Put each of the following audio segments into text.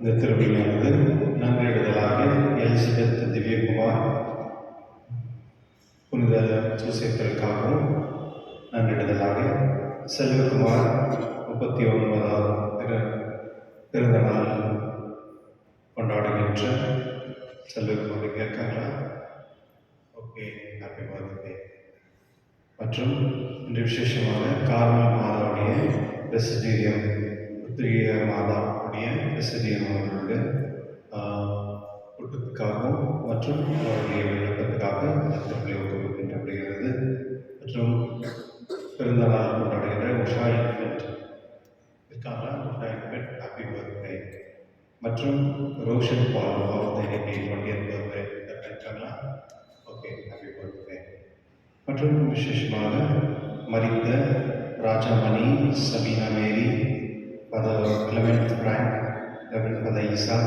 இந்த திருவிழானது நன்றிடுதலாக எலிசபெத் திவ்யகுமார் புனித சூசேப்பருக்காகவும் நன்றிடுதலாக செல்வகுமார் 39வது பிறந்த நாள் கொண்டாடுகின்ற செல்வகுமார் கேட்காங்களா? Okay, happy birthday. மற்றும் இன்று விசேஷமாக கார்மல் மாதாவுடைய பிரசிடீரியம் புத்திரிய மாதாவுடைய பிரசிடீரியம் அவர்களுடைய கூட்டத்துக்காகவும் மற்றும் அவருடைய விண்ணப்பத்துக்காக ஒப்புக்கொள்ளப்படுகிறது. மற்றும் பிறந்த நாள் கொண்டாடுகின்ற உஷா இன்ஃபென்ட் இருக்காங்களா? Usha Infant happy birthday. மற்றும் ரோஷன் பால் அவர் இன்னைக்கு 20th பர்த்டே இருக்காங்களா? Okay, happy birthday. மற்றும் விசேஷமாக மரித்த Rajamani, Sabina Mary, father Clement Frank, reverend father Isa,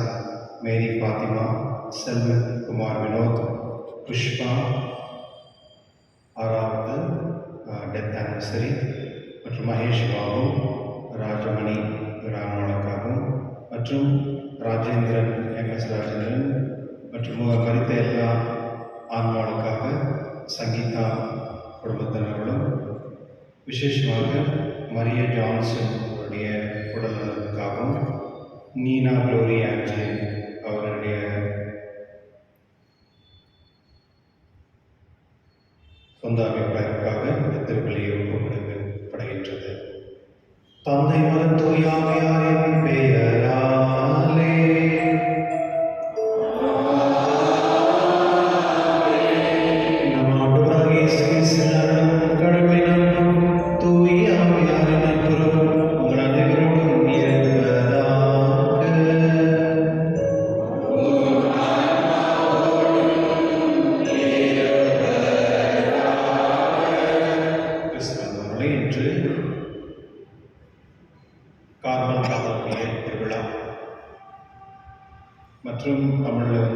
Mary Fatima, Selvakumar Vinod, Pushpa 6வது டெத் ஆனிவர்சரி, மற்றும் மகேஷ் பாபு, ராஜமணி ராமனுக்காகவும், மற்றும் ராஜேந்திரன், எம்எஸ் ராஜேந்திரன் மற்றும் மரித்த எல்லா ஆன்மாவுக்காக சங்கீதா குடும்பத்தினர்களும், விசேஷமாக மரிய ஜான்சன் அவருடைய உடல்நலனுக்காகவும், நீனா குளோரி ஆஞ்சலின் அவருடைய சொந்த அபிப்பிராயத்துக்காக இந்த திருப்பலியை ஒப்புக்கொடுக்கப்படுகின்றது. தந்தை மகன் தூய ஆவியாரின் பெயராலே கார்மல் மாதாவுடைய திருவிழா மற்றும் தமிழில்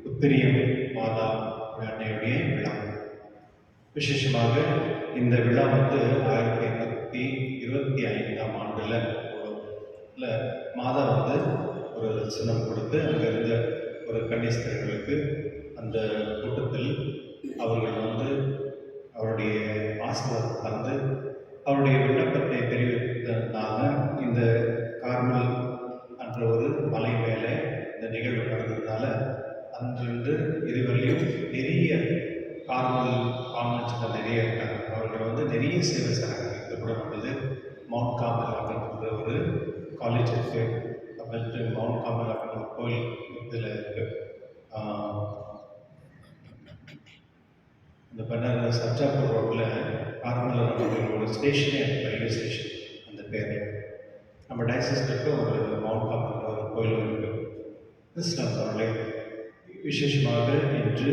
உத்திரியம் மாதா அன்னையுடைய விழா. விசேஷமாக இந்த விழா 1825ஆம் ஆண்டில் மாதா ஒரு தரிசனம் கொடுத்து அங்கிருந்த ஒரு கன்னிஸ்தர்களுக்கு அந்த கூட்டத்தில் அவர்கள் அவருடைய ஆசீர்வாதம் தந்து அவருடைய விண்ணப்பத்தை தெரிவித்ததுனால இந்த கார்மல் என்ற ஒரு மலை மேலே இந்த நிகழ்வு நடந்ததுனால அன்றிருந்து இதுவரையும் நிறைய கார்மல் கான்வென்ட்ஸில் நிறைய இருக்காங்க. அவர்கள் நிறைய சேவை செய்கிறாங்க. இது கூட மவுண்ட் கார்மல் அப்படின்ற ஒரு காலேஜ் இருக்குது. அப்புறமேட்டு மவுண்ட் கார்மல் அப்படின்ற ஒரு கோயில் இதில் இருக்குது. இந்த பண்ண சர்ச்சாப்பூர் ரோட்டில் கார்மல் ஒரு ஸ்டேஷனே ரயில்வே ஸ்டேஷன் அந்த பேர். நம்ம டயசிஸ்க்கு ஒரு மவுண்ட் கார்மல் ஒரு கோயில் இருக்குது. அவர்களே விசேஷமாக இன்று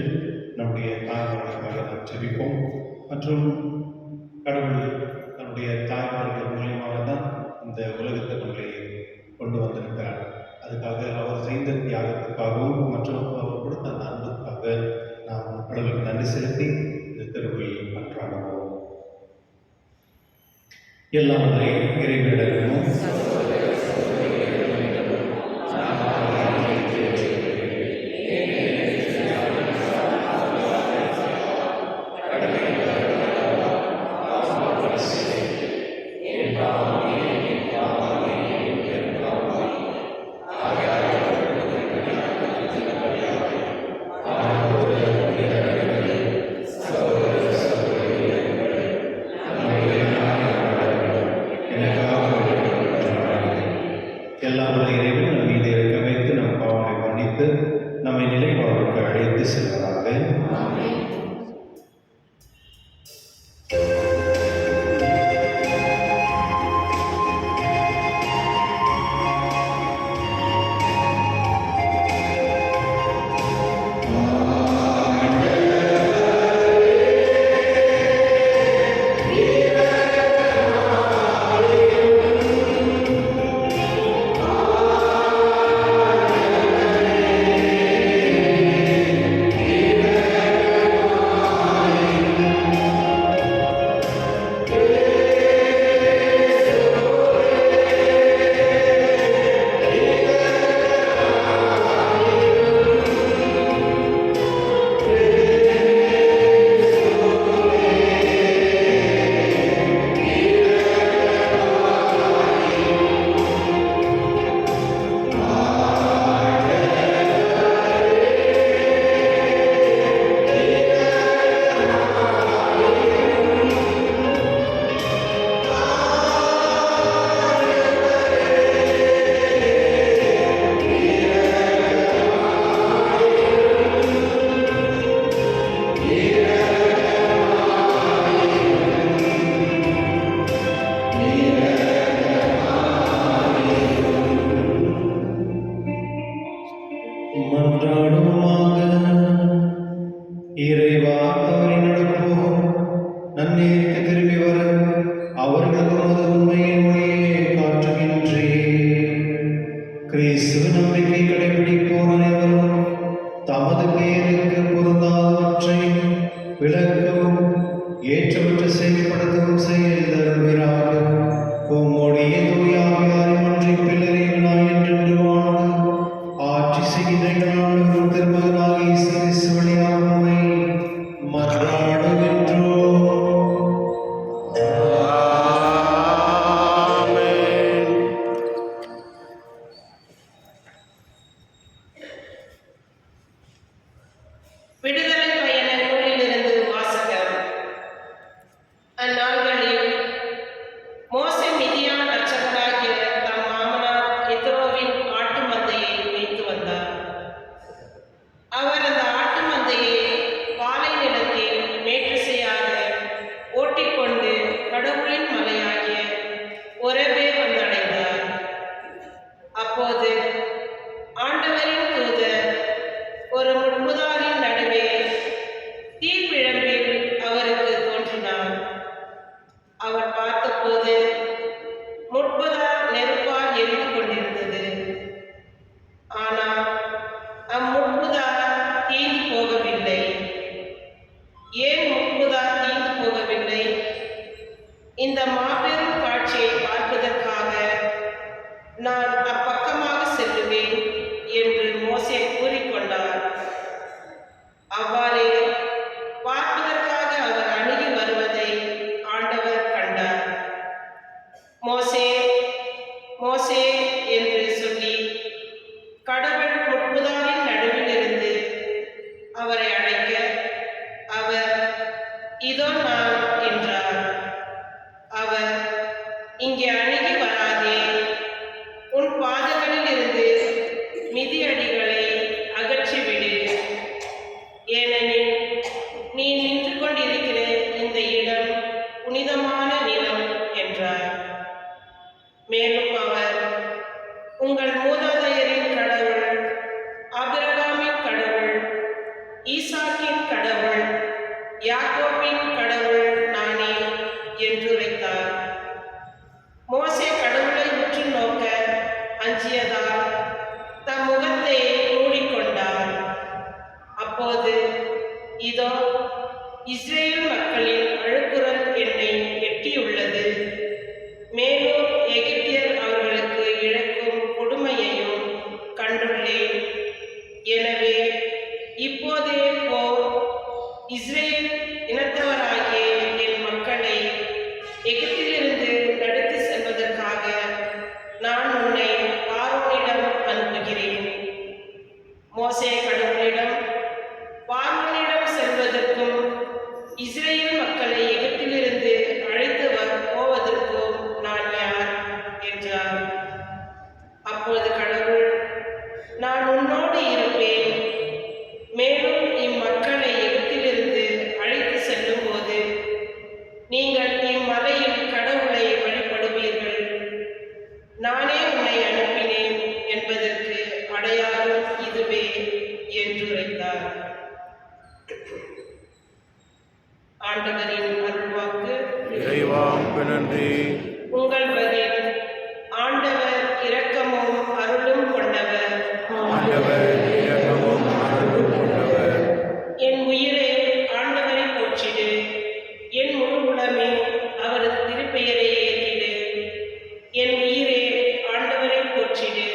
நம்முடைய தாய்மார்களுக்காக நாம் ஜெபிப்போம். மற்றும் கடவுள் நம்முடைய தாய்மார்கள் மூலியமாக தான் இந்த உலகத்தை நம்மளை கொண்டு வந்திருக்கிறார். அதுக்காக அவர் செய்த தியாகத்துக்காகவும் மற்றும் அவர் கொடுத்த அந்த அன்புக்காக நாம் கடவுளுக்கு நன்றி செலுத்தி இந்த திருவிழை மன்றாடுவோம். எல்லாம் இறைவனிடமும் எல்லாம் இறைவன் நம் மீது இருக்க வைத்து நம் பாவங்களை மன்னித்து நம்மை நிலை வாழ்வுக்கு அழைத்து செல்வதாக. நாள்களில் மோசே மிதியான் அர்ச்சகராகிய தம் மாமனார் எத்ரோவின் ஆட்டு மந்தையை மேய்த்து வந்தார். அவர் அந்த ஆட்டு மந்தையை பாலை நிலத்தில் மேற்றிசையாக ஓட்டிக்கொண்டு கடவுளின் மலையாகிய ஒரேபே வந்தடைந்தார். அப்போது ஆண்டவரின் தூதர் ஒரு முட்புதாரின் நடுவே தீப்பிழம்பில் அவருக்கு தோன்றினார். அவர் பார்த்தபோது முட்புதார் நெருப்பால் எரிந்து கொண்டிருந்தது. ஆனால் அம்முட்புதார் தீந்து போகவில்லை. ஏன் முட்புதார் தீந்து போகவில்லை? இந்த மாபெரும் காட்சியை பார்ப்பதற்காக நான் அப்பக்கமாக செல்லுவேன் என்று மோசே கூறிக்கொண்டார். அவ்வாறே பார்ப்பதற்காக அவர் அணுகி வருவதை ஆண்டவர் கண்டார். மோசே, மோசே என்று சொல்லி கடவுள் முட்புதாரின் நடுவில் இருந்து அவரை அழைக்க, அவர் இதோ நான் என்றார். அவர், இங்கே அணுகி வராதே, உன் பாதங்களில் இருந்து மிதியடிகளை அகற்றிவிடு, ஏனெனில் நீ நின்று கொண்டிருக்கிற இந்த இடம் புனிதமான நிலம் என்றார். மேலும் அவர், உங்கள் மூதாதையரின் கடவுள், ஆபிரகாமின் கடவுள், ஈசாக்கின் கடவுள், யாக்கோபின் கடவுள் நானே என்று உரைத்தார். மோசே கடவுளை உற்று நோக்க அஞ்சியதால் தம் முகத்தை மூடிக்கொண்டார். அப்போது இதோ இஸ்ரேல் மக்களின் அழுக்குரல் என்னை எட்டியுள்ளது. மேலும் எகிப்தியர் அவர்களுக்கு இழைக்கும் கொடுமையையும் கண்டுள்ளேன். எனவே இப்போதே போ, இஸ்ரேல் இனத்தவராகிய என் மக்களை எகிப்திலிருந்து நடத்தி செல்வதற்காக நான் உன்னை பார்வோனிடம் அனுப்புகிறேன். மோசே கடவுளிடம், பார்வோனிடம் செல்வதற்கும் இஸ்ரேல் மக்களை எகிப்திலிருந்து அழைத்து போவதற்கும் நான் யார் என்றார். அப்போது கடவுள், நான் உன்னோடு இருப்பேன். மேலும் இம்மக்களை எகிப்திலிருந்து அழைத்து செல்லும் போது நீங்கள் இம்மலையில் கடவுளை வழிபடுவீர்கள். நானே உன்னை அனுப்பினேன் என்பதற்கு அடையாளம் இதுவே என்று உரைத்தார். ஆண்டவரின் அருள்வாக்கு. இறைவாக்கு நன்றி. உங்கள் பதில். ஆண்டவர் இரக்கமும் அருளும் கொண்டவர். ஆண்டவர் இரக்கமும் அருளும் கொண்டவர். என் உயிரே ஆண்டவரை போற்றிடு, என் முழு உளமே அவரது திருப்பெயரை ஏற்றிடு. என் உயிரே ஆண்டவரை போற்றிடு,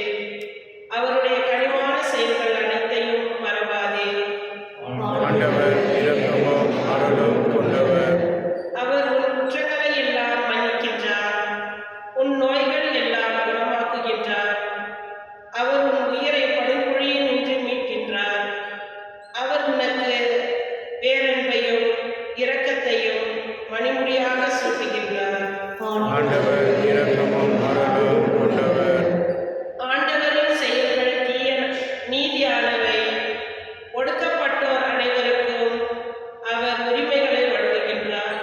அவருடைய கனிவான செயல்கள் அனைத்தையும் மறவாதே. ஆண்டவர் இரக்கமும் அருளும் கொண்டவர். அவர் உன் குற்றங்களை எல்லாம் மன்னிக்கின்றார், உன் நோய்கள் எல்லாம் குணமாக்குகின்றார். அவர் உன் உயிரை படுகொழியில் நின்று மீட்கின்றார். அவர் உனக்கு பேரன்பையும் இரக்கத்தையும் மணிமுடியாக சூட்டுகின்றார். ஆண்டவர் இரக்கமும் அருளும் கொண்டவர். ஆண்டவரின் செயல்கள் நீதியானவை. ஒடுக்கப்பட்டோர் அனைவருக்கும் அவர் உரிமைகளை வழங்குகின்றார்.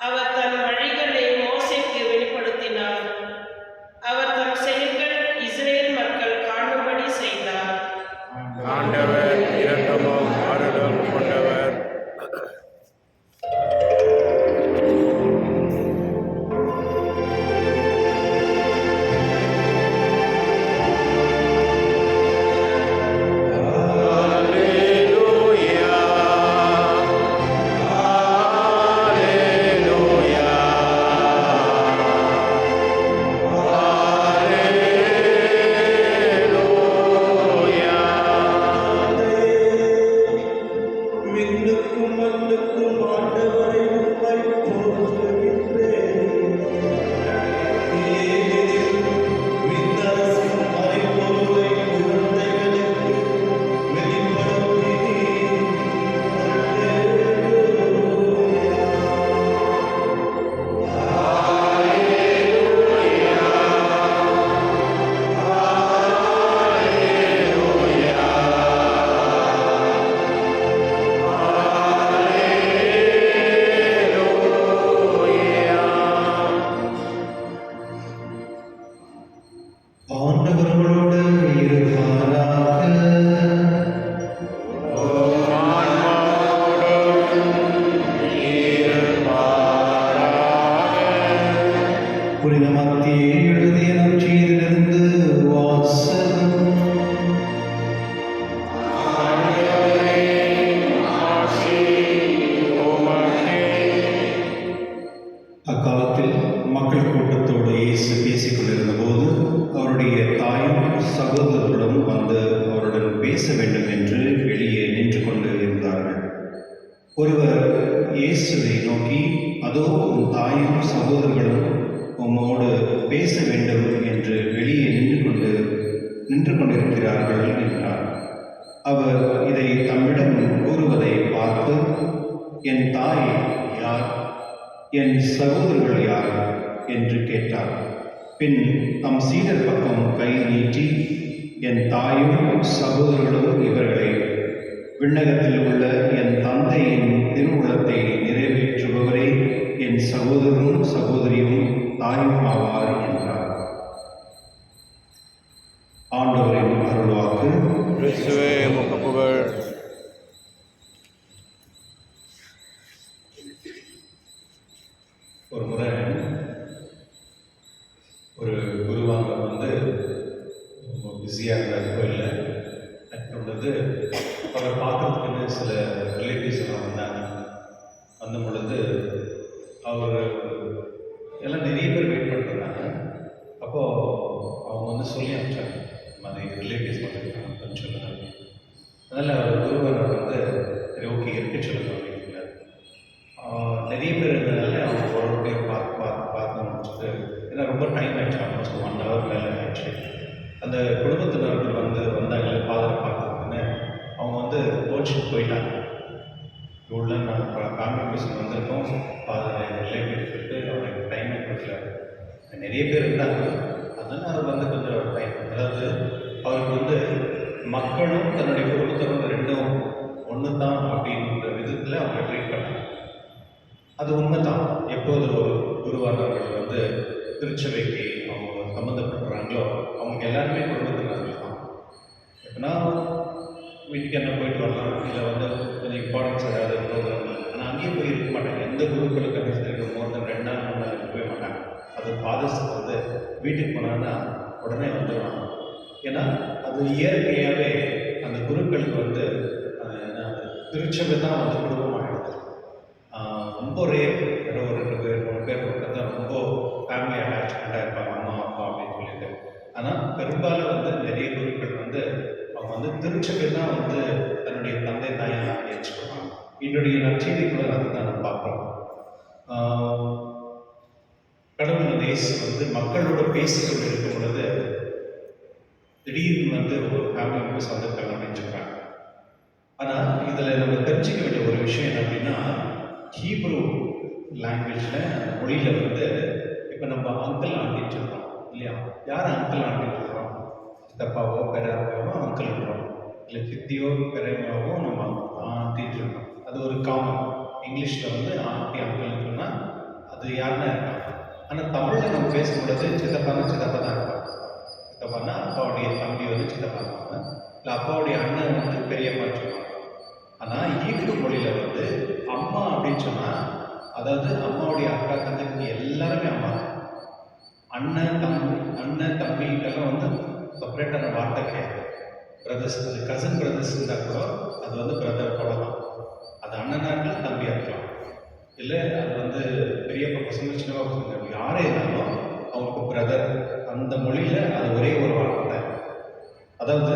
அவர் தன் வழிகளை மோசேக்கு வெளிப்படுத்தினார். அவர் தம் செயல்கள் இஸ்ரேல் மக்கள் காணும்படி செய்தார். ஆண்டவர் இரக்கமும் அருளும் கொண்டவர். புனித மத்தியை எழுதிய நற்செய்தியிலிருந்து வாசகம். அக்காலத்தில் மக்கள் கூட்டத்தோடு இயேசு பேசிக் கொண்டிருந்த போது அவருடைய தாயும் சகோதரர்களும் வந்து அவருடன் பேச வேண்டும் என்று வெளியே நின்று கொண்டு இருந்தார்கள். ஒருவர் இயேசுவை நோக்கி, அதோ உன் தாயும் சகோதரர்களும் உம்மோடு பேச வேண்டும் என்று வெளியே நின்று கொண்டிருக்கிறார்கள் என்றார். அவர் இதை தம்மிடம் கூறுவதை பார்த்து, என் தாய் யார், என் சகோதரர்கள் யார் என்று கேட்டார். பின் தம் சீடர் பக்கம் கை நீட்டி, என் தாயும் சகோதரர்களும் இவர்களை, விண்ணகத்தில் உள்ள என் தந்தையின் திருவுளத்தை நிறைவேற்றுபவரே என் சகோதரரும் சகோதரியும் தாயும் ஆவார் என்றார். ஆண்டவரின் அருள்வாக்கு. கிறிஸ்துவே உமக்கு புகழ். ஒரு முறை ஒரு குருவாங்க வந்து ரொம்ப பிஸியாக இருந்தார் கோயிலில். பொழுது அவரை பார்க்கறதுக்குன்னு சில ரிலேட்டிவ்ஸ் எல்லாம் வந்தாங்க. வந்த பொழுது அவர் எல்லாம் நிறைய பேர் வெயிட் பண்ணிருந்தாங்க. அப்போது அவங்க வந்து சொல்லி அனுப்பிச்சாங்க, மாதிரி ரிலேட்டிவ்ஸ் வந்துருக்காங்க அப்படின்னு சொல்லுங்க. அதனால் அவர் குருவார் வந்து சரி ஓகே இருக்க சொல்லுங்க அப்படிங்கிறார். நிறைய பேர் இருந்ததுனால அவங்க ஒரு பேர் பார்த்து முடிச்சுட்டு, ஏன்னா ரொம்ப டைம் ஆயிடுச்சு, ஆல்மோஸ்ட் 1 hour மேலே ஆயிடுச்சு. அந்த குடும்பத்தினர்கள் வந்தாங்க ஃபாதரை பார்க்கறதுக்குன்னு. அவங்க வந்து கோச்சிட்டு போயிட்டாங்க. உள்ள நான் ஃபேமிலி பர்சன் வந்திருக்கோம், ஃபாதர் ரிலேட்டிவ் சொல்லிட்டு அவருக்கு டைமே கொடுக்கல. நிறைய பேர் இருந்தாங்க. அதனால் அவர் வந்து கொஞ்சம் டைம், அதாவது அவருக்கு வந்து மக்களும் தன்னுடைய குடும்பத்தினரும் ரெண்டும் ஒன்று தான் அப்படின்ற விதத்தில் அவங்க ட்ரீட் பண்ணாங்க. அது உண்மை தான். எப்போது ஒரு குருவானவர்கள் வந்து திருச்சபைக்கு அவங்க சம்மந்தப்படுறாங்களோ அவங்க எல்லாருமே குடும்பத்தினர்கள் தான். எப்படின்னா வீட்டுக்கு என்ன போயிட்டு வரலாம், இல்லை வந்து கொஞ்சம் இம்பார்ட்டன்ஸ் ஏதாவது ப்ரோக்ராம். ஆனால் அங்கேயும் போய் இருக்க மாட்டாங்க. எந்த குருக்களுக்கு அனுசரிக்க மோர் தென் 2 நாள் 3 நாள் இருக்கவே மாட்டாங்க. அது ஃபாதர்ஸ் வந்து வீட்டுக்கு போனாங்கன்னா உடனே வந்துடுவாங்க. ஏன்னா அது இயற்கையாகவே அந்த குருக்களுக்கு வந்து திருச்சபை தான் வந்து குடும்பமாகிடுது. ரொம்ப ரேர், ஏதோ ஒரு 2 பேர் 3 பேர் மட்டும் தான் ரொம்ப ஃபேமிலி அட்டாச்மெண்ட்டாக இருப்பாங்க, அம்மா அப்பா அப்படின்னு சொல்லிட்டு. ஆனால் பெரும்பாலும் வந்து நிறைய குருக்கள் வந்து அவங்க வந்து திருச்சபை தான் வந்து தன்னுடைய தந்தை தாயாக ஏற்றுக்கொள்வாங்க. என்னுடைய நற்செய்திகளை அதுதான் நம்ம பார்க்குறோம். கடவுள் இயேசு வந்து மக்களோட பேசிக்கொண்டு இருக்கும் பொழுது திடீர்னு வந்து ஒரு ஃபேமிலி மெம்பர்ஸ் வந்திருக்காங்க அப்படின்னு சொல்கிறாங்க. ஆனால் இதில் நம்ம தெரிஞ்சுக்க வேண்டிய ஒரு விஷயம் என்ன அப்படின்னா, ஹீப்ரூ லாங்குவேஜில் அந்த மொழியில் வந்து இப்போ நம்ம அங்கிள் ஆண்டின்னு சொல்கிறோம் இல்லையா? யார் அங்கிள் ஆண்டின்னு சொல்கிறோம்? சித்தப்பாவோ பெரியப்பாவோ அங்கிள்ன்றோம், இல்லை சித்தியோ பெரியம்மாவோ நம்ம ஆண்டின்னு சொல்கிறோம். அது ஒரு காமன். இங்கிலீஷில் வந்து ஆண்டி அங்கிள்னு சொன்னால் அது யாருன்னா இருக்காங்க. ஆனால் தமிழில் நம்ம பேசும்பொழுது சித்தப்பா தான் இருப்பாங்க. சித்தப்பான்னா அப்பாவுடைய தம்பி வந்து சித்தப்பா இருப்பாங்க, இல்லை அப்பாவுடைய அண்ணன் வந்து பெரியம்மான்னு சொல்லுவாங்க. ஆனால் ஹீப்ரூ மொழியில் வந்து அம்மா அப்படின்னு சொன்னால், அதாவது அம்மாவுடைய அக்கா தங்கச்சி எல்லாருமே அம்மா தான். அண்ணன் தம்பிக்கெல்லாம் வந்து செப்பரேட்டான வார்த்தை கிடையாது. பிரதர்ஸ், அது கசின் பிரதர்ஸ் இருந்தால் கூட அது வந்து பிரதர் போல தான். அது அண்ணனாக இருக்கலாம், தம்பியாக இருக்கலாம், இல்லை அது வந்து பெரியப்பா பசங்க சின்னப்பா பசங்க யாரே இருந்தாலும் அவங்களுக்கு பிரதர். அந்த மொழியில் அது ஒரே ஒரு வார்த்தை தான். அதாவது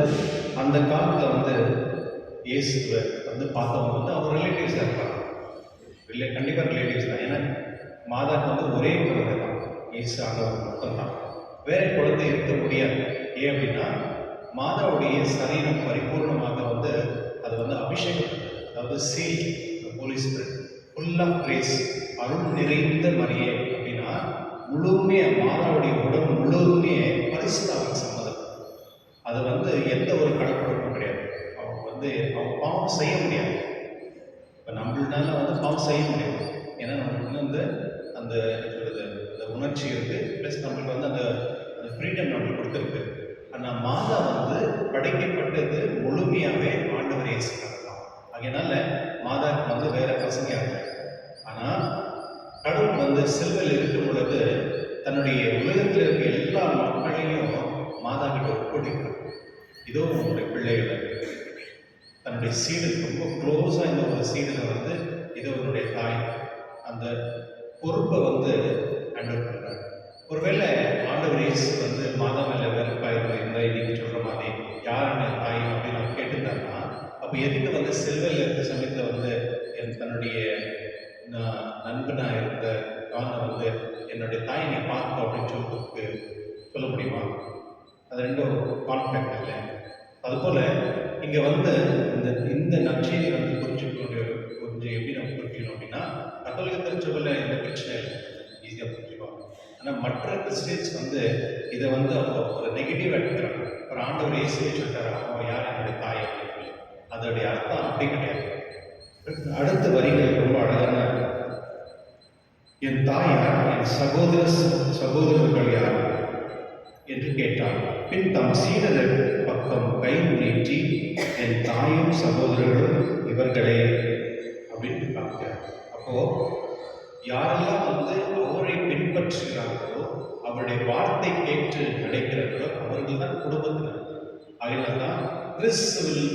அந்த காலத்தில் வந்து இயேசுவை வந்து பார்த்தவங்க வந்து அவர் ரிலேட்டிவ்ஸாக இருப்பாங்க. கண்டிப்பாக ரிலேட்டிவ்ஸ் தான். ஏன்னா மாதாக்கு வந்து ஒரே குழந்தை தான், இயேசு ஆண்டவர் மட்டும்தான். வேற குழந்தை இருக்க முடியாது. ஏன் அப்படின்னா மாதாவுடைய சரீரம் பரிபூர்ணமாக வந்து அது வந்து அபிஷேகம், அதாவது seal holy spirit, full of grace, அருள் நிறைந்த மரியே அப்படின்னா முழுமே மாதாவுடைய உடம்பு முழுவதுமே பரிசுத்தாவின் சம்மதம். அது வந்து எந்த ஒரு கடற்படப்பும் கிடையாது. அவங்க வந்து அவங்க பாவம் செய்ய முடியாது. இப்போ நம்மளால வந்து பாவம் செய்ய முடியாது. ஏன்னா நம்மளுக்கு வந்து அந்த அந்த உணர்ச்சி இருக்குது, ப்ளஸ் நம்மளுக்கு வந்து அந்த ஃப்ரீடம் நம்மளுக்கு கொடுத்துருக்கு. ஆனால் மாதா வந்து படைக்கப்பட்டது முழுமையாகவே ஆண்டவர் இயேசுக்காக தான். அதனால மாதாவுக்கு வந்து வேற பசங்க இல்லை. ஆனால் கடவுள் வந்து சிலுவையில் இருக்கும் பொழுது தன்னுடைய தன்னுடைய உலகத்தில் இருக்க எல்லா மக்களையும் மாதா கிட்ட ஒப்புக்கொடுக்கிறார். இதோ உங்களுடைய பிள்ளைகள், தன்னுடைய சீடு ரொம்ப க்ளோஸாக இந்த ஒரு சீடில் வந்து இதோ உன்னுடைய தாய் அந்த பொறுப்பை வந்து ஹேண்டில் பண்ணுறாரு. ஒருவேளை ஆண்டவர் இயேசு வந்து மாதா மேலே வெறுப்பாக இருந்தால் இன்னைக்கு சொல்கிற மாதிரி யாருன்னு தாய் அப்படின்னு அவர் கேட்டிருந்தாருன்னா, அப்போ எதுக்கு வந்து செல்வல் இருக்க சமயத்தில் வந்து தன்னுடைய நண்பனாக இருந்த காரண வந்து என்னுடைய தாயை நீ பார்க்க அப்படின்னு சொல்ல முடியுமா? அது ரெண்டும் கான்டாக்ட் இல்லை. அதுபோல் இங்கே வந்து இந்த நற்செய்தி வந்து கொஞ்சம் எப்படி நம்ம புரிஞ்சுக்கணும் அப்படின்னா, கத்தோலிக்க திருச்சபையில் இந்த பிரச்சனை இல்லை, ஈஸியாக புரிஞ்சுக்குவாங்க. ஆனால் மற்ற கிறிஸ்டியன்ஸ் வந்து இதை வந்து அவங்க ஒரு நெகட்டிவ் எடுத்துக்கிறாங்க. ஒரு ஆண்டவர் இயேசுவே சொல்லிட்டாரு, அவங்க யார் என்னுடைய தாய் அப்படின்னு சொல்லி. அதோடைய அர்த்தம் அப்படி கிடையாது. அடுத்த வரிகள் ரொம்ப அழகான, என் தாய் யார், என் சகோதரர்கள் யார் என்று கேட்டார். பின் தம் சீடர் பக்கம் கை நீட்டி, என் தாயும் சகோதரர்களும் இவர்களே அப்படின்னு பார்க்கிறார். அப்போ யாரெல்லாம் வந்து அவரை பின்பற்றுகிறார்களோ, அவருடைய வார்த்தை கேட்டு நடக்கிறார்களோ, அவர்கள் தான் குடும்பத்தினர். அதனால தான் கிறிஸ்துவில்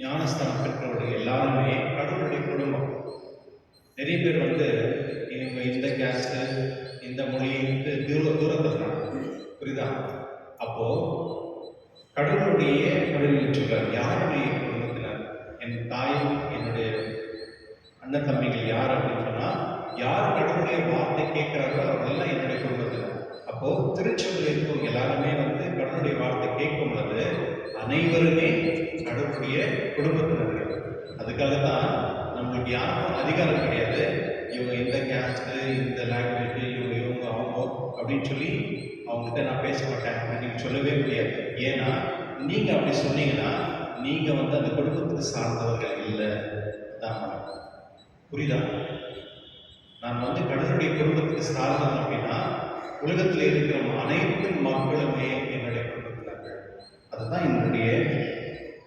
ஞானஸ்தானம் பெற்றவர்கள் எல்லாருமே கடவுளுடைய குடும்பம். நிறைய பேர் வந்து இவங்க இந்த கேஸ்ட், இந்த மொழி, தூரத்தில் புரியுதா? அப்போ கடவுளுடைய கடவுள் சொல்றார், யாருடைய குடும்பத்தினர், என் தாயும் என்னுடைய அண்ணன் தம்பிகள் யார் அப்படின்னு சொன்னா, யார் கடவுளுடைய வார்த்தை கேட்கிறார்களோ அவர்களெல்லாம் என்னுடைய குடும்பத்தினர். அப்போ திருச்சபையில் இருக்கவங்க எல்லாருமே வந்து கடவுளுடைய வார்த்தை கேட்கும் பொழுது அனைவருமே கடவுளுடைய குடும்பத்தினர்கள். அதுக்காக தான் நம்மளுக்கு யாருக்கும் அதிகாரம் கிடையாது, இவங்க இந்த கேஸ்ட், இந்த லாங்குவேஜ், இவங்க அவங்க அப்படின்னு சொல்லி அவங்ககிட்ட நான் பேச மாட்டேன் அப்படின்னு சொல்லவே முடியாது. ஏன்னா நீங்க அப்படி சொன்னீங்கன்னா நீங்க வந்து அந்த குடும்பத்துக்கு சார்ந்தவர்கள் இல்லை தான். புரியுதா? நான் வந்து கடவுளுடைய குடும்பத்துக்கு சார்ந்தவன் அப்படின்னா உலகத்தில் இருக்கிற அனைத்து மக்களுமே என்னுடைய குடும்பத்தினர்கள். அதுதான் என்னுடைய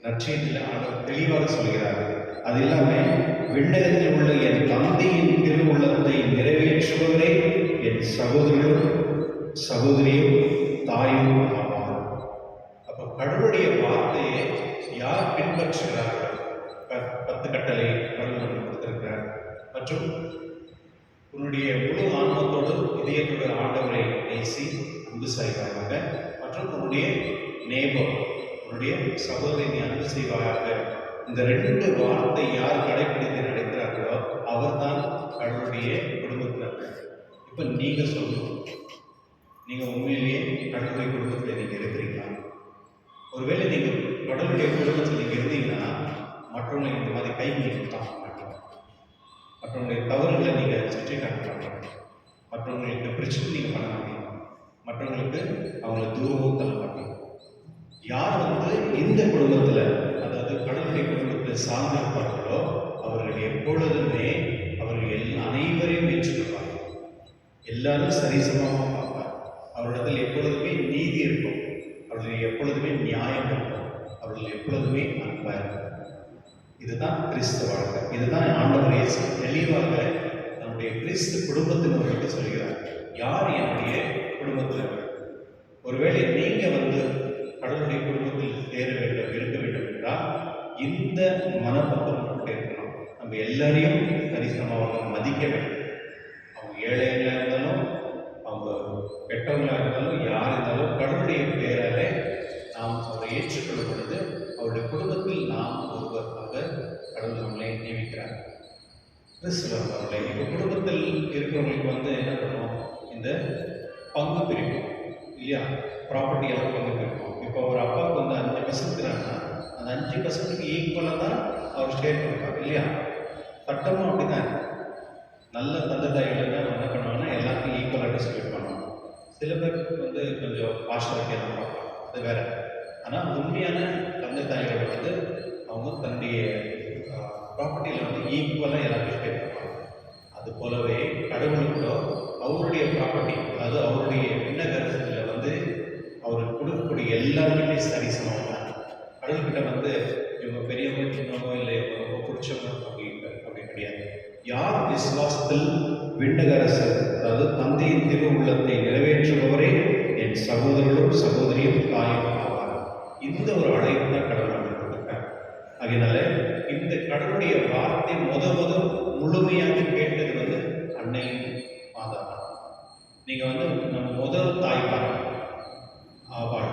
நற்செய்தியில் ஆண்டவர் தெளிவாக சொல்கிறார். அது எல்லாமே விண்ணகத்தில் உள்ள என் தந்தையின் திருவுள்ளத்தை நிறைவேற்றுவதே என் சகோதரர்களும் சகோதரியும் தாயும் ஆவார். அப்போ கடவுளுடைய வார்த்தையை யார் பின்பற்றுகிறார்கள்? 10 கட்டளை கடவுள் கொடுத்திருக்கிறார். மற்றும் உன்னுடைய முழு ஆன்மத்தோடு இதயத்தோடு ஆண்டவரை நேசி அன்பு செய்வாயாக. மற்றும் உன்னுடைய நேபர், உன்னுடைய சகோதரனை அன்பு செய்வாயாக. இந்த 2 வார்த்தை யார் கடைபிடித்து நடக்கிறார்களோ அவர்தான் கடவுளுடைய குடும்பத்தினர்கள். இப்போ நீங்க சொல்லணும், நீங்க உண்மையிலேயே கடவுளுடைய குடும்பத்தில் நீங்க இருக்கிறீங்களா? ஒருவேளை நீங்க கடவுளுடைய குடும்பத்தில் நீங்க இருந்தீங்கன்னா மற்றவங்களை இந்த மாதிரி கை நீங்க தாக்க மாட்டீங்க, மற்றவங்களுடைய தவறுகளை நீங்க சுற்றி காட்ட மாட்டீங்க, மற்றவங்களுக்கு பிரச்சனை நீங்க பண்ண மாட்டீங்க, மற்றவங்களுக்கு அவங்களை தூரமும் தள்ள மாட்டீங்க. யார் வந்து இந்த குடும்பத்தில், அதாவது கடவுளுடைய குடும்பத்தில் சார்ந்திருப்பார்களோ அவர்கள் எப்பொழுதுமே அவர்கள் அனைவரையும் ஏற்றுக்கொள்வார்கள். எல்லாரும் சரிசமமாக பார்ப்பார். அவரிடத்தில் எப்பொழுதுமே நீதி இருக்கும், அவர்கள் எப்பொழுதுமே நியாயம் இருக்கும், அவர்கள் எப்பொழுதுமே அன்பாக இருக்கும். இதுதான் கிறிஸ்து வாழ்க்கை. இதுதான் ஆண்டவர் இயேசு தெளிவாக நம்முடைய கிறிஸ்து குடும்பத்தினர்களுக்கு சொல்கிறார், யார் என்னுடைய குடும்பத்தில். ஒருவேளை நீங்க வந்து கடவுளுடைய குடும்பத்தில் இருக்க வேண்டும் என்றால் இந்த மனப்பக்கம் நம்மகிட்ட இருக்கணும். நம்ம எல்லாரையும் சரிசமமாக மதிக்க வேண்டும். அவங்க ஏழைகளாக இருந்தாலும், அவங்க பெற்றவங்களாக இருந்தாலும், யார் இருந்தாலும் கடவுளுடைய பேராலே நாம் அவரை ஏற்றுக்கொள்ளும் பொழுது அவருடைய குடும்பத்தில் நாம் ஒருவராக கடவுள் நம்மளை நியமிக்கிறார். கிறிஸ்துவர் அவர்களை இப்போ குடும்பத்தில் இருக்கிறவங்களுக்கு வந்து என்ன பண்ணுவோம், இந்த பங்கு பிரிப்போம் இல்லையா? ப்ராப்பர்ட்டியெல்லாம் பங்கு பிரிப்போம். இப்போ ஒரு அப்பாவுக்கு வந்து 5% அந்த 5% ஈக்குவலாக தான் அவர் ஷேர் பண்ணுறாங்க இல்லையா? சட்டமும் அப்படி தான் இருக்கு. நல்ல தந்தை தாய்கள் என்ன பண்ணுவாங்கன்னா எல்லாத்தையும் ஈக்குவலாக டிஸ்ட்ரிபியூட் பண்ணுவாங்க. சில பேருக்கு வந்து கொஞ்சம் பார்ஷாலிட்டியாக பார்ப்பாங்க, அது வேற. ஆனால் உண்மையான தந்தை தாய்கள் வந்து அவங்க தன்னுடைய ப்ராப்பர்ட்டியில் வந்து ஈக்குவலாக எல்லாத்தையும் ஷேர் பண்ணுவாங்க. அது போலவே கடவுளுக்கோ அவருடைய ப்ராப்பர்ட்டி, அதாவது அவருடைய விண்ணகரத்தில் வந்து அவர் கொடுக்கக்கூடிய எல்லாருக்குமே சரிசமம் தான். கடவுள்கிட்ட வந்து இவங்க பெரியவங்க சின்னவங்க இல்லை ரொம்ப பிடிச்சவங்க அப்படி கிடையாது. யார் விசுவாசத்தில் விண்ணகரசர், அதாவது தந்தையின் திரு உள்ளத்தை நிறைவேற்ற மாதா தான். நீங்கள் வந்து நம்ம முதல் தாய்ப்பார் ஆவாள்,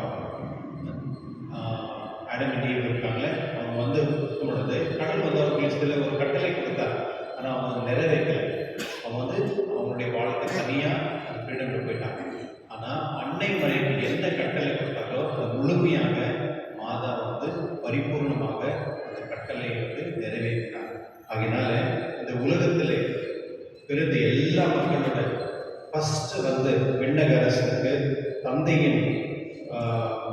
ஆடம் அண்ட் ஈவ் இருக்காங்களே, அவங்க வந்து இருக்கும் பொழுது கடவுள் வந்து அவர்களுக்கு சில ஒரு கட்டளை கொடுத்தார். ஆனால் அவங்க அதை நிறைவேற்றலை. அவங்க வந்து அவங்களுடைய வாழ்க்கை தனியாக அந்த ஃப்ரீடம்ல போயிட்டாங்க. ஆனால் அன்னை மறைவுக்கு எந்த கட்டளை கொடுத்தாரோ அது முழுமையாக மாதா வந்து பரிபூர்ணமாக அந்த கட்டளையை வந்து நிறைவேற்றினார். ஆகையினால இந்த உலகத்திலே பிறந்த எல்லா மக்களோட ஃபஸ்ட்டு வந்து விண்ணக அரசனுக்கு தந்தையின்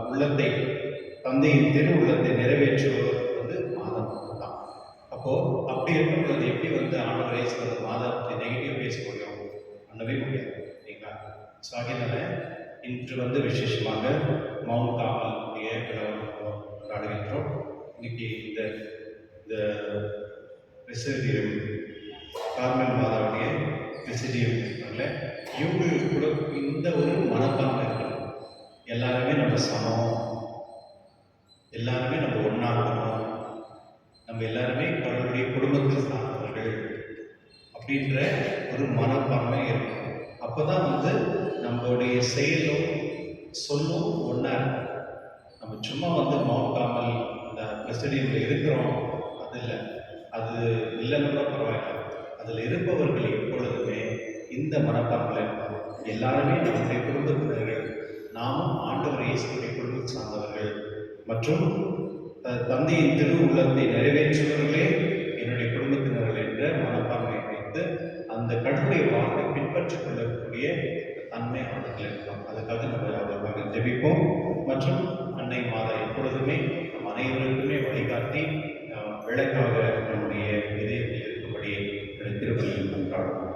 உள்ளத்தை, தந்தையின் திரு உள்ளத்தை நிறைவேற்றுவர் வந்து மாதா மட்டும்தான். அப்போது அப்படி இருக்கும் பொழுது எப்படி வந்து ஆண்டவரே சொல்ற மாதா பற்றி நெகட்டிவ் பேச முடியும்? பண்ணவே முடியாது இல்லைங்களா? ஸோ ஆகையினால இன்று வந்து விசேஷமாக மவுண்ட் கார்மலுடைய விழாவை கொண்டாடுகின்றோம். இன்னைக்கு இந்த விசேஷம் கார்மல் மாதாவுடைய விசிடியம் இவங்களுக்கு கூட இந்த ஒரு மனப்பான்மை இருக்கணும். எல்லாருமே நம்ம சமம், எல்லாருமே நம்ம ஒன்றா இருக்கணும், நம்ம எல்லாருமே கடவுளுடைய குடும்பத்தை சார்ந்தவர்கள் அப்படின்ற ஒரு மனப்பான்மை இருக்கணும். அப்போ தான் வந்து நம்மளுடைய செயலும் சொல்லும் ஒன்றா இருக்கும். நம்ம சும்மா வந்து மவுண்ட் கார்மல் அந்த பிரசிடியமில் இருக்கிறோம், அது இல்லை, அது இல்லைன்னு கூட பரவாயில்ல. அதில் இருப்பவர்கள் எப்பொழுதுமே இந்த மனப்பான்மையில் இருப்பாங்க. எல்லாருமே நம்முடைய குடும்பத்தினர்கள், நாமும் ஆண்டவர் இயேசுடைய குடும்பத்தை சார்ந்தவர்கள் மற்றும் தந்தையின் திரு உள்ளத்தை நிறைவேற்றுபவர்களே என்னுடைய குடும்பத்தினர்கள் என்ற மனப்பான்மையை வைத்து அந்த கடவுளுடைய வார்த்தை பின்பற்றிக் கொள்ளக்கூடிய தன்மை அவர்கள் இருக்கலாம். அதுக்காக நம்ம அவர்களுக்காக ஜெபிப்போம். மற்றும் அன்னை மாதா எப்பொழுதுமே நம் அனைவருக்குமே வழிகாட்டி விளக்காக நம்முடைய இதயத்தில் இருக்கும்படி திருப்பலியில் கொண்டாடுவோம்.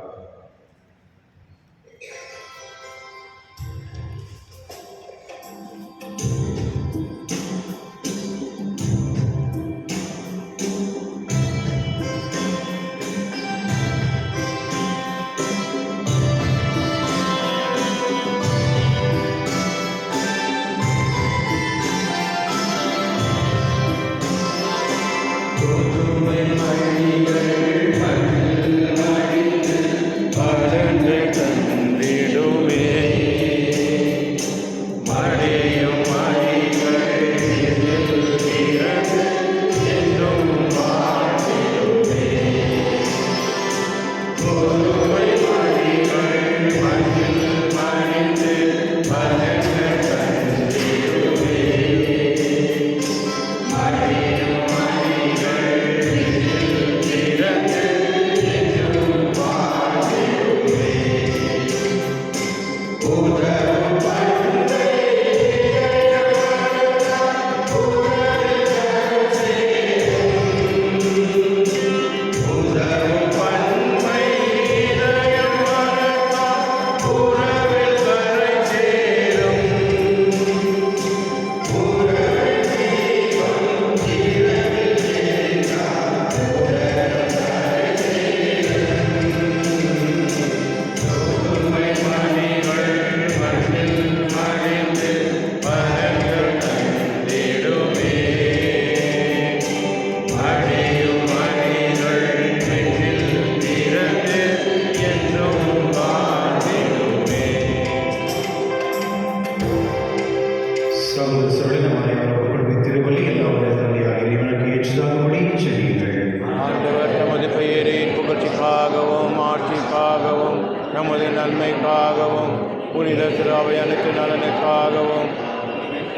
நன்மைக்காகவும் புனித திருவையனுக்கு நலனுக்காகவும்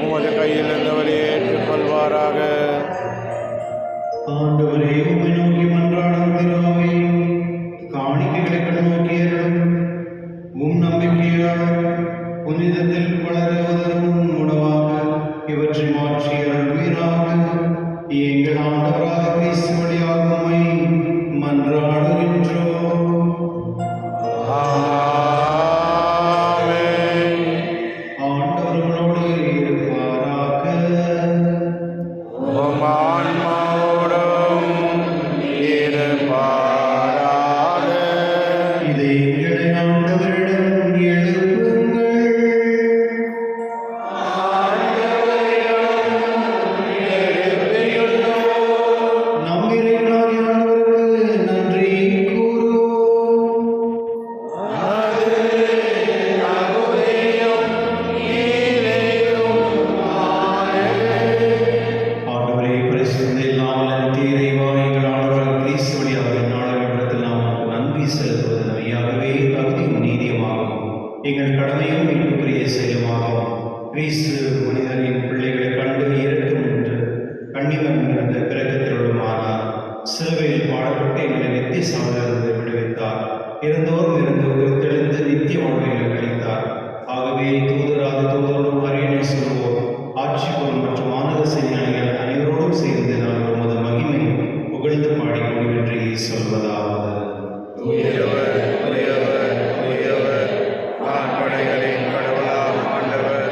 உமது கையில் இருந்தவரை ஏற்றுக்கொள்வாராக. ஆண்டவரே, உம்மை நோக்கி மன்றாடும் திருவை காணிக்கைகளை கண்ணோக்கியரும் உம் நம்பிக்கையால் புனிதத்தில் வளருவதற்கும் உணவாக இவற்றை மாற்றி அருள்வீராக. எங்கள் ஆண்டவராக கிறிஸ்து வழியாக உம்மை மன்றாடுகின்றோம். ஆண்டவர்களோடு இருப்பாராக. உம் ஆன்மாவோடும் இருப்பாராக. இதை எங்களை ஆண்டவரிடம் எழுப்புங்கள். எங்கள் கடமையும் மீட்புக்குரிய செயலுமாகும். கிறிஸ்து மனிதரின் பிள்ளைகளை கண்டு இரக்கம் என்று கண்ணிமன் இருந்த பிறக்கத்திலுமானார். சிலுவையில் பாடப்பட்டு எங்களை நித்திய சாவிலிருந்து விடுவித்தார். இறந்தோரும் இருந்து உயிர்த்தெழுந்து நித்திய வாழ்வைகளை கழித்தார். ஆகவே தூதரோடும் அரியணை சொல்வோர், ஆட்சிபோர் மற்றும் மாநக செய்திகள் அனைவரோடும் சேர்ந்து நான் உமது மகிமை புகழ்ந்து பாடி முடிவின்றி சொல்வதாவது. படைகளின் கடவுளாம் ஆண்டவர்,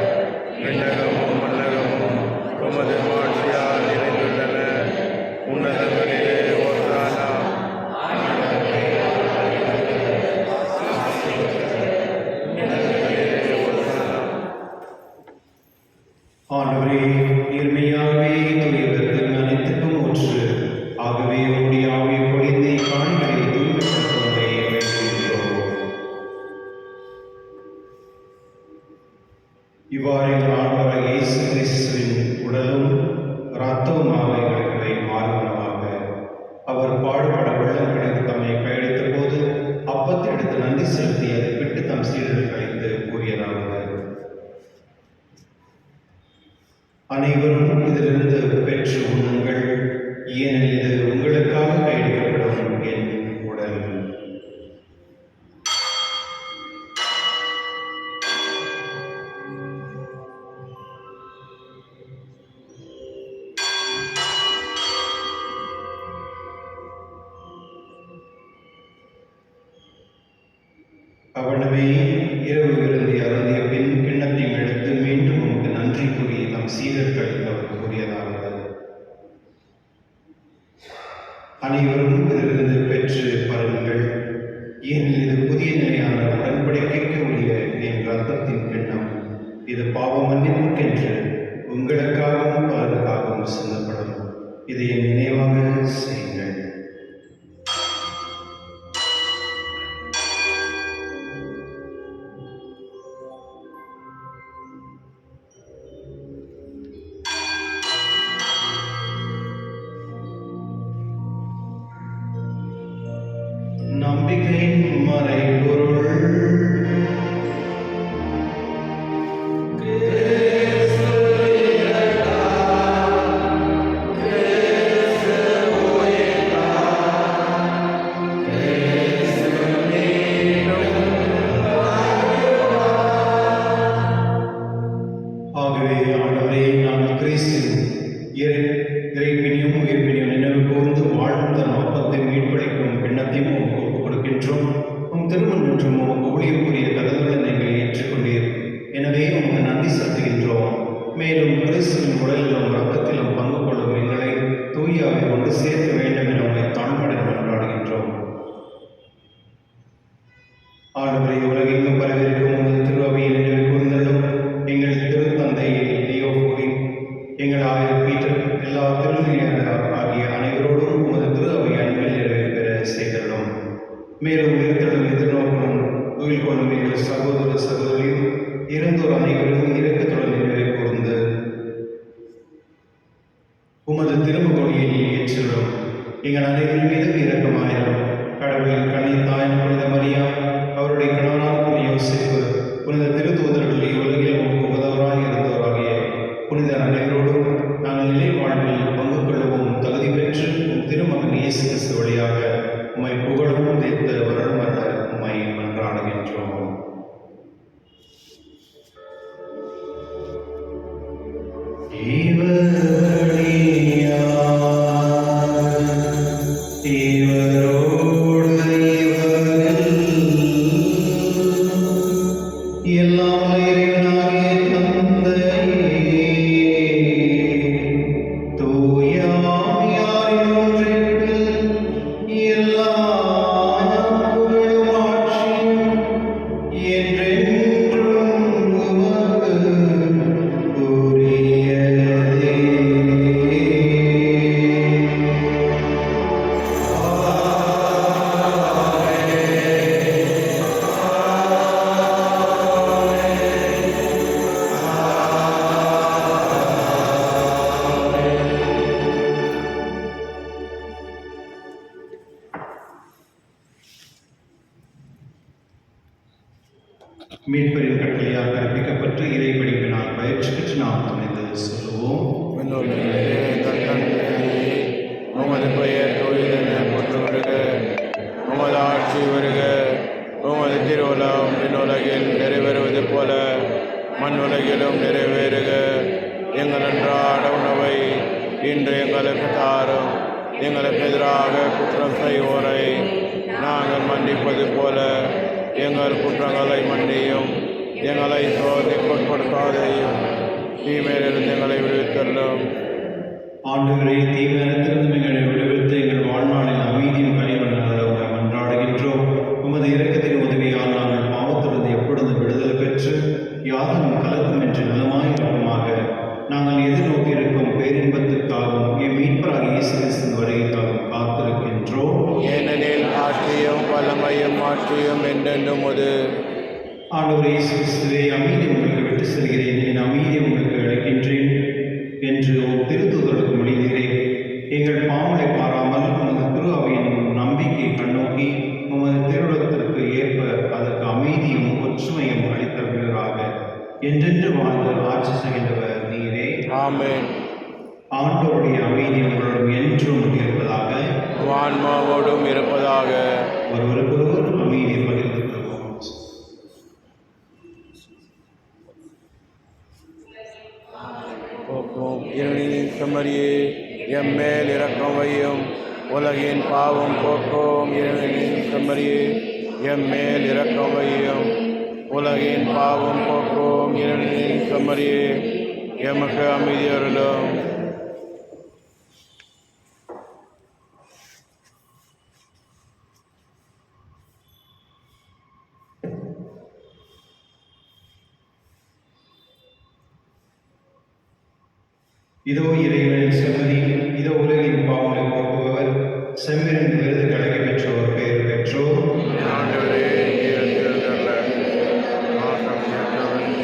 விண்ணகமும் மன்னகமும் உமது மாட்சியால் நிறைந்துள்ளன. உன்னதங்களிலே ஓசானா. ஆண்டவரே, நேர்மையாகவே தூயவர் திரு அனைத்துக்கும் ஒன்று. ஆகவே உம்முடைய ஆவியை பொழிந்து காணிகளை தூய்மைப்படுத்துவதை வேண்டுகிறோம். இவ்வாறு எங்கள் ஆண்டவராகிய இயேசு கிறிஸ்துவின் உடலும் இரத்தமுமாக எங்களுக்கு மாறுவனவாக. அவர் பாடுபட வெள்ளம் கிடைத்து தம்மை கையளித்த போது அப்பத்தை எடுத்து நன்றி செலுத்தி அதை விட்டு தம் சீடர்கள் கழித்து கூறியதாவது: அனைவரும் இதிலிருந்து பெற்று உண்ணுங்கள், ஏனெனில் இது உங்களுக்காக கையளிக்கப்படும் என் உடல். அவ்வளவே இரவு விருந்தை அருந்திய பின் கிண்ணத்தையும் எடுத்து மீண்டும் உமக்கு நன்றி கூறி தம் சீடர்களுக்கு அவர் கூறியதாவது: அனைவரும் இதிலிருந்து பெற்று பருங்கள், ஏனெனில் இது புதிய நிலையான உடன்படிக்கைக்கு உரிய என் இரத்தத்தின் கிண்ணம். இது பாவ மன்னிப்புக்கென்று உங்களுக்காகவும் பலருக்காகவும் சிந்தப்படும். இதை என் நினைவாக செய்யுங்கள். நம்பிக்கையின் மறைபொருள். ஆகவே ஆண்டவரே, நாங்கள் கிறிஸ்துவின் இறைப்பினியும் உயிர்ப்பினியும் நினைவு கூர்ந்து வாழும் தன் அப்பத்தை மீட்படைக்கும் கிண்ணத்தையும் ஒப்புக் கொடுக்கின்றோம். உம் திருமணம் ஊழியக்குரிய கதவுகளை நீங்கள் ஏற்றுக்கொண்டீர். எனவே உமக்கு நன்றி செலுத்துகின்றோம். மேலும் கிறிஸ்துவின் உடலிலும் இரத்தத்திலும் பங்கு கொள்ளும் எங்களை தூயாவை கொண்டு சேர்க்க வேண்டும் என உங்களை தாழ்மையுடன் கொண்டாடுகின்றோம். ஆண்டவரை, உலகெங்கும் பரவிருக்கும் உமது திருஅவையை நினைவு கூர்ந்தள்ளும். எங்கள் திருத்தந்தை லியோ போலி, எங்கள் ஆயர் பீட்டர், எல்லா திருநிலையார் ஆகிய அனைவரோடும் உமது திருஅவை அன்பில் நிறைவு பெற செய்தள்ளும். மேலும் உயிர்த்தெழும் எதிர்நோக்கும் உயிர் கொள்ளும் எங்கள் சகோதர சகோதரியும் இறந்தோர் அனைவரும் இரக்கத்துடன் நினைவு கூர்ந்து உமது திருமுகொழியை ஏற்றிடும். எங்கள் அனைவரின் மீதும் இரக்கமாயிரும். கடவுளின் கண்ணீர் தாயின் புனித மரியா, அவருடைய கணவனார் புனித யோசேப்பு, புனித திருத்தூதர்கள், இவ்வுலகில் உமக்கு உதவராய் இருந்தோராகிய புனிதர் அனைவரோடும் நாங்கள் நிலை வாழ்வில் பங்கு கொள்ளவும் தகுதி பெற்று உம் திருமகன் இயேசு கிறிஸ்து வழியாக உம்மை புகழவும் தேர்ந்த வருடம் அல்ல உம்மை மன்றாடுகின்றோம். மீட்பரின் கட்டளையால் கற்பிக்கப்பட்டு இறை படிப்பினால் பயிற்சி பெற்று நாம் துணைந்து சொல்லுவோம். உமது பெயர் தூயதென போற்று வருக, உமது ஆட்சி வருக, உமது திருவுலகம் விண்ணுலகில் நிறைவேறுவது போல மண் உலகிலும் நிறைவேறுக. எங்கள் அன்றாட உணவை இன்று எங்களுக்கு தாரும். எங்களுக்கு எதிராக குற்றம் செய்வோரை நாங்கள் மன்னிப்பது போல எங்கள் குற்றங்களை மன்னியும். எங்களை சோதனைக்குட்படுத்தாதேயும், தீமையிலிருந்து எங்களை விடுவித்தள்ளும். ஆண்டவரே, தீவிரத்திலிருந்து எங்களை விடுவித்து எங்கள் வாழ்நாளில் அமைதியும் கனிவனாக மன்றாடுகின்றோம். உமது இரக்கத்தின் உதவியால் நாங்கள் பாவத்திலிருந்து எப்பொழுது விடுதலை பெற்று யாரும் கலக்கும் என்று நலமாய் இருக்குமாக நாங்கள் எதிர்நோக்கியிருக்கும் பேரின்பத்திற்காகவும் என் மீட்பராக இயேசு கிறிஸ்துவின் வருகைக்காகவும் காத்திருக்கின்றோம். ஏனெனில் ஆட்சியும் வல்லமையும் ஆட்சியும் என்றென்றும் உமது. ஆண்டவரே இயேசு கிறிஸ்துவே, அமைதி உங்களுக்கு விட்டு செல்கிறேன், என் அமைதி உங்களுக்கு அளிக்கின்றேன் என்று திருத்தூதருக்கு மொழிந்தீரே. எங்கள் பாவங்களை பாராமல் உமது திரு அவையின் நம்பிக்கை கண்ணோக்கி உமது திருவுலகத்திற்கு ஏற்ப அதற்கு அமைதியும் ஒற்றுமையும் அளித்தவர்களாக என்றென்று வாழ்ந்து ஆட்சி செய்கின்றவர் நீரே. ஆமென். ஆண்டவருடைய அமைதி உங்களுடன் என்றும் இருப்பதாக, ஆன்மாவோடும் இருப்பதாக. ஒருவருக்கொருவர் அமைதியை பகிர்ந்து கொள்வோம். போக்கும் இருளின் செம்மறியே, எம்மேல் இரக்கம் வையும். உலகின் பாவம் போக்கும் இருளின் செம்மறியே, எம்மேல் இரக்கம் வையும். உலகின் பாவம் போக்கும் இருளின் செம்மறியே, எமக்கு அமைதி அருளும். இதோ இறைவனின் செம்மறி, இதோ உலகின் பாவங்களை போக்குபவர், செம்மறின் விருது கலகி பெற்றோர் பெயர் பெற்றோர். ஆண்டவரே, நீர் திருந்தருள ஆசம் பெற்றவன்.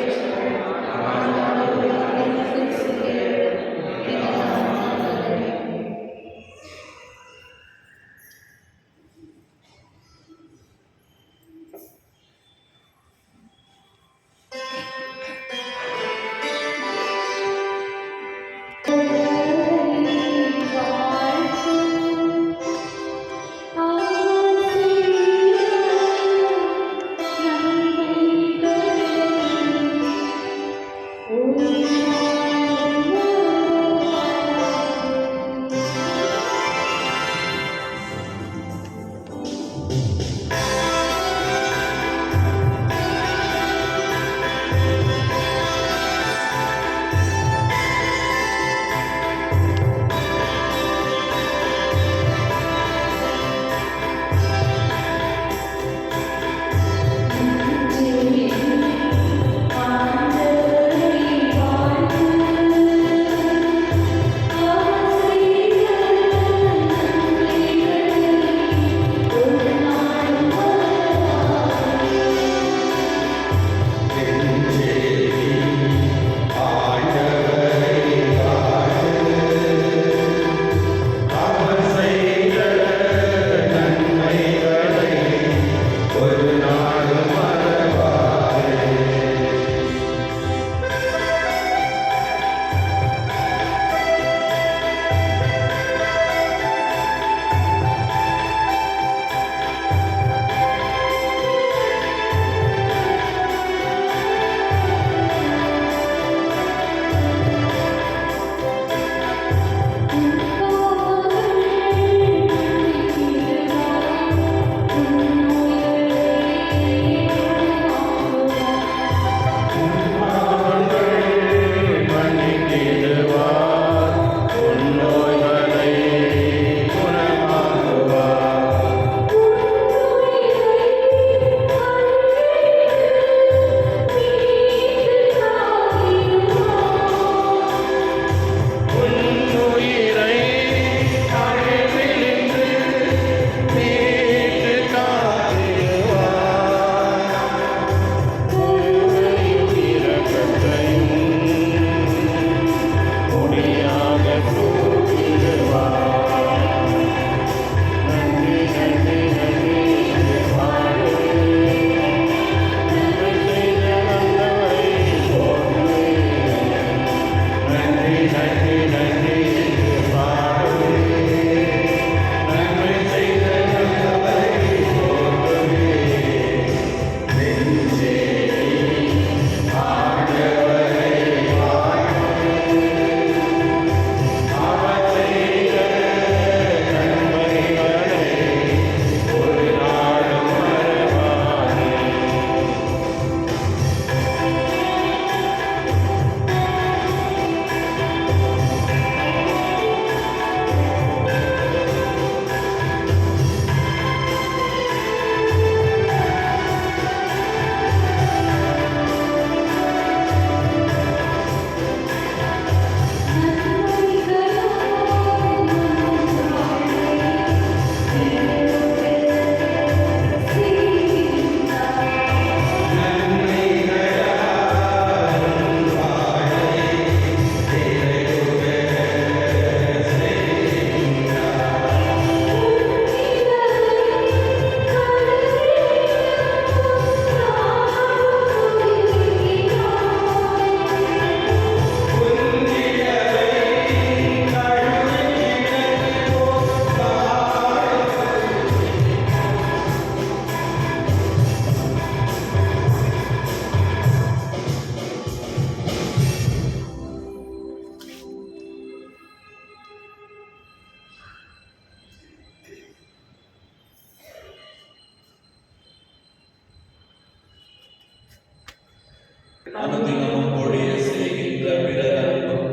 அனுதினமும் பொழிய செய்கின்ற பிறர் அன்பும்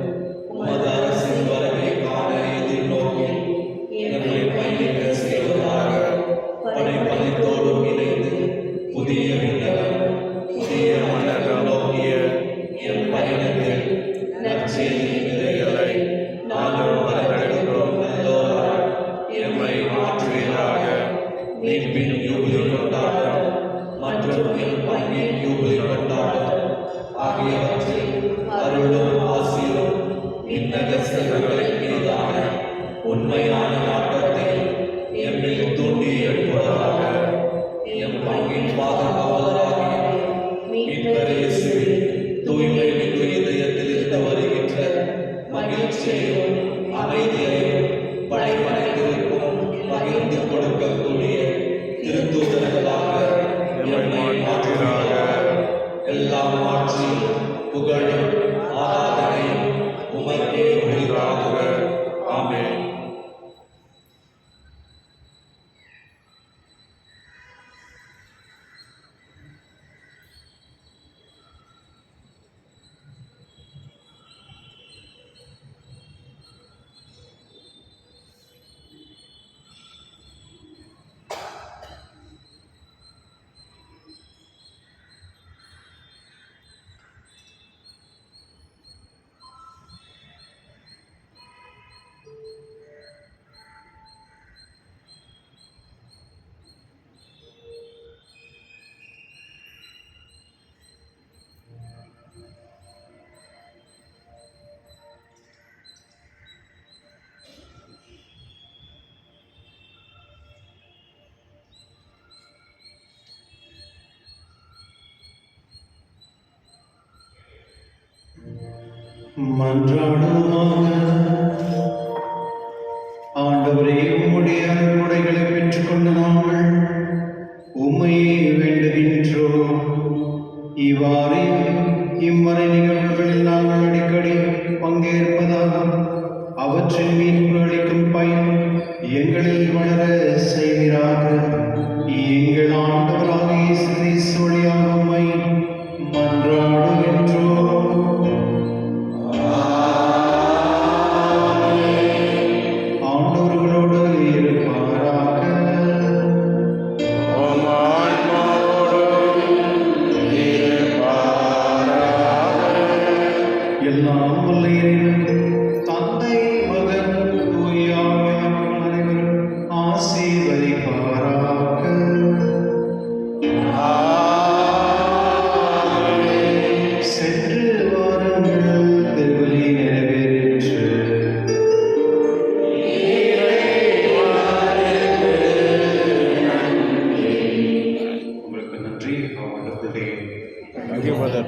உமது அரசின் வருகை காண எதிர்நோக்கி எங்களை பயணிக்க செய்வதாக படைப்பனைத்தோடும் இணைந்து புதிய விண்ணகம் புதிய மன்னகம் நோக்கிய என் பயணத்தில் நற்செய்தியின் விதைகளை நாங்கள் வரவழைக்கிறோம். நல்லோராய் எம்மை மாற்றுவீராக. மீட்பின் யூபிலி கொண்டாட்டம் மற்றும் என் பங்கின் யூபிலி கொண்டாட்டம் ஆகியவற்றில் அருளும் ஆசிரும் விண்ணக செல்வங்களின் மீதான உண்மையான நாட்டத்தை எம்மில் தூண்டி எழுப்புவதாக. எம் பங்கின் பாதுகாவலராகிய மீட்பர் இயேசுவின் தூய்மை மிகு இதயத்திலிருந்து வருகின்ற மகிழ்ச்சியையும் அமைதியையும் படைப்படைத்திருக்கும் பகிர்ந்து கொடுக்கக்கூடிய திருத்தூதர்களாக எம்மை மாற்றுகிறாக. எல்லா ஆட்சியும் புகழும் ஆராதனையும் உமக்கே உரித்தாகுக. ஆமென். மன்றாடுவோமாக. ஆண்டவரே, உம்முடைய அருள்கொடைகளை பெற்றுக்கொண்ட நாங்கள் உம்மையே வேண்டுகின்றோம். இவ்வாறே இம்மறை நிகழ்வுகளில் நாங்கள் அடிக்கடி பங்கேற்பதாகும் அவற்றின் மீட்பு அளிக்கும் பயன் எங்களில் வளர செய்வீராக. எங்கள் ஆண்டவராகிய இயேசு கிறிஸ்து வழியாக உம்மை மன்றாடுகின்றோம். ஆண்டவர்களோடு இருப்பாராக. உம் ஆன்மாவோடும் இருப்பாராக. எல்லாம் வல்ல இறைவன் தந்தை, மகன், தூய ஆவியார் அனைவரும் ஆசீர்வதிப்பாராக. சென்று வாருங்கள், திருப்பலி நிறைவேறிற்று. உங்களுக்கு நன்றி. Have a wonderful day. Thank you, Father.